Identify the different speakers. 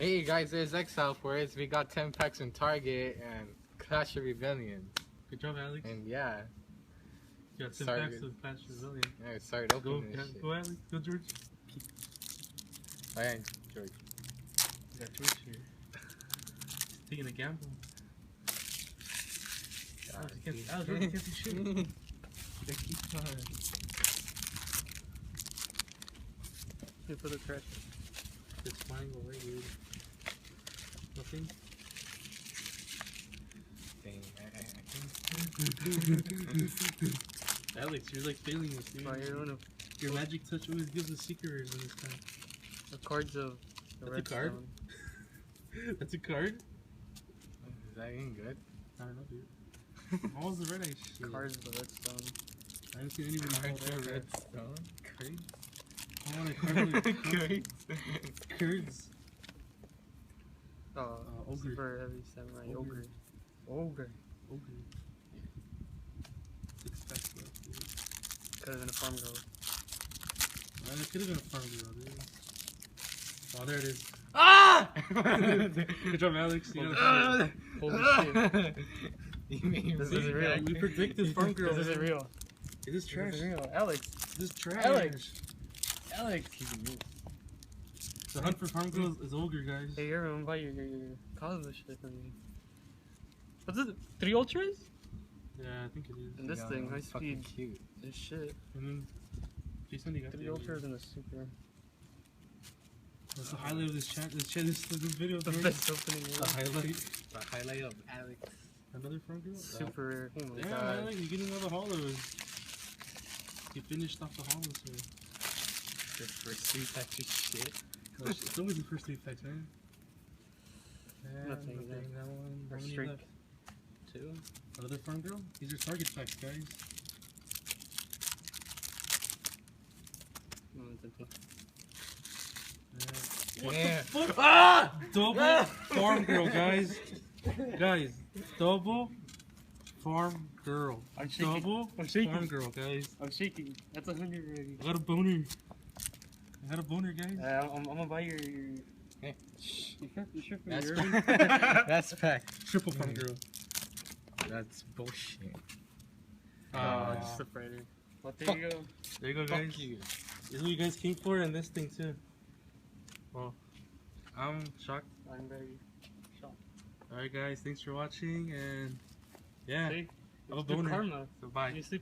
Speaker 1: Hey guys, it's Exile Force. We got 10 packs in Target and Clash of Rebellion.
Speaker 2: Good job, Alex.
Speaker 1: And yeah,
Speaker 2: You got 10
Speaker 1: started.
Speaker 2: packs of Clash Rebellion.
Speaker 1: I started opening this shit.
Speaker 2: Go, Alex. Go, George.
Speaker 1: I am George.
Speaker 2: You got George here. He's taking a gamble. Alex, you can't see shit.
Speaker 3: Here for the trash.
Speaker 2: It's flying away, dude. Nothing?
Speaker 1: Dang, I
Speaker 2: Alex, you're like failing us, dude.
Speaker 3: Fire
Speaker 2: Your magic touch always gives us secrets in this time.
Speaker 3: the cards of the
Speaker 2: That's a card?
Speaker 3: redstone.
Speaker 2: That's a card?
Speaker 1: Is that even good?
Speaker 2: I don't know, dude. What was the red eye shit?
Speaker 3: Cards of the redstone.
Speaker 2: I haven't seen anybody call
Speaker 1: Cards
Speaker 2: that
Speaker 1: of
Speaker 2: red.
Speaker 1: Redstone? Crates?
Speaker 2: I want a card with
Speaker 1: Crates?
Speaker 2: curds. Ogre.
Speaker 3: Super heavy samurai.
Speaker 2: Ogre.
Speaker 3: Ogre.
Speaker 2: Ogre. 6 packs left, dude.
Speaker 3: Could have been a farm girl.
Speaker 2: Man, it could have been a farm girl, dude. Oh, there it is.
Speaker 1: Ah!
Speaker 2: Good job, Alex. You got it.
Speaker 3: Holy shit.
Speaker 1: You mean
Speaker 3: This
Speaker 1: me?
Speaker 3: isn't real.
Speaker 2: We predicted farm girl.
Speaker 3: This isn't real.
Speaker 2: It is trash.
Speaker 3: This isn't real. Alex.
Speaker 2: This is trash.
Speaker 3: Alex. Alex.
Speaker 2: The hunt for farm girls is ogre, guys.
Speaker 3: Hey, you're gonna buy your Cosmo shit from me. What's this? 3 ultras?
Speaker 2: Yeah, I think it is.
Speaker 3: And this
Speaker 1: Yeah,
Speaker 3: thing, high
Speaker 1: fucking
Speaker 3: speed.
Speaker 1: cute.
Speaker 3: This shit.
Speaker 2: And then, Jason, you got
Speaker 3: 3 ultras and a super.
Speaker 2: That's the highlight of this chat. This video.
Speaker 3: The
Speaker 2: George.
Speaker 3: best opening
Speaker 2: The
Speaker 3: ever.
Speaker 2: highlight.
Speaker 1: The highlight of Alex.
Speaker 2: Another farm girl.
Speaker 3: Super rare. Oh my
Speaker 2: Yeah,
Speaker 3: god.
Speaker 2: Alex, you're getting all the hollows. You finished off the hollows here.
Speaker 1: The first 3 packs of shit.
Speaker 2: It's always the first 3 packs, man.
Speaker 3: Nothing,
Speaker 2: That one.
Speaker 3: Or
Speaker 2: How many
Speaker 3: streak.
Speaker 2: left?
Speaker 3: 2.
Speaker 2: Another farm girl? These are target packs, guys.
Speaker 3: No, it's empty.
Speaker 2: What
Speaker 1: Yeah.
Speaker 2: the fuck? Ah! Double farm girl, guys. Guys, double farm girl.
Speaker 3: I'm shaking.
Speaker 2: Double
Speaker 3: I'm shaking.
Speaker 2: farm girl, guys.
Speaker 3: I'm shaking. That's 100 already.
Speaker 2: I got a boner. I got a boner, guys.
Speaker 3: I'm gonna buy your.
Speaker 1: Hey.
Speaker 3: You sure for
Speaker 1: That's
Speaker 3: your
Speaker 1: pack. That's pack.
Speaker 2: Triple farm girl.
Speaker 1: That's bullshit.
Speaker 3: Just a Friday. But there you go.
Speaker 2: There you go, guys.
Speaker 1: Fuck you.
Speaker 2: This is what you guys came for, and this thing too. Well, I'm shocked.
Speaker 3: I'm very shocked.
Speaker 2: Alright, guys, thanks for watching, and yeah,
Speaker 3: See?
Speaker 2: have a
Speaker 3: It's good
Speaker 2: boner.
Speaker 3: karma.
Speaker 2: So bye.
Speaker 3: You're sleeping.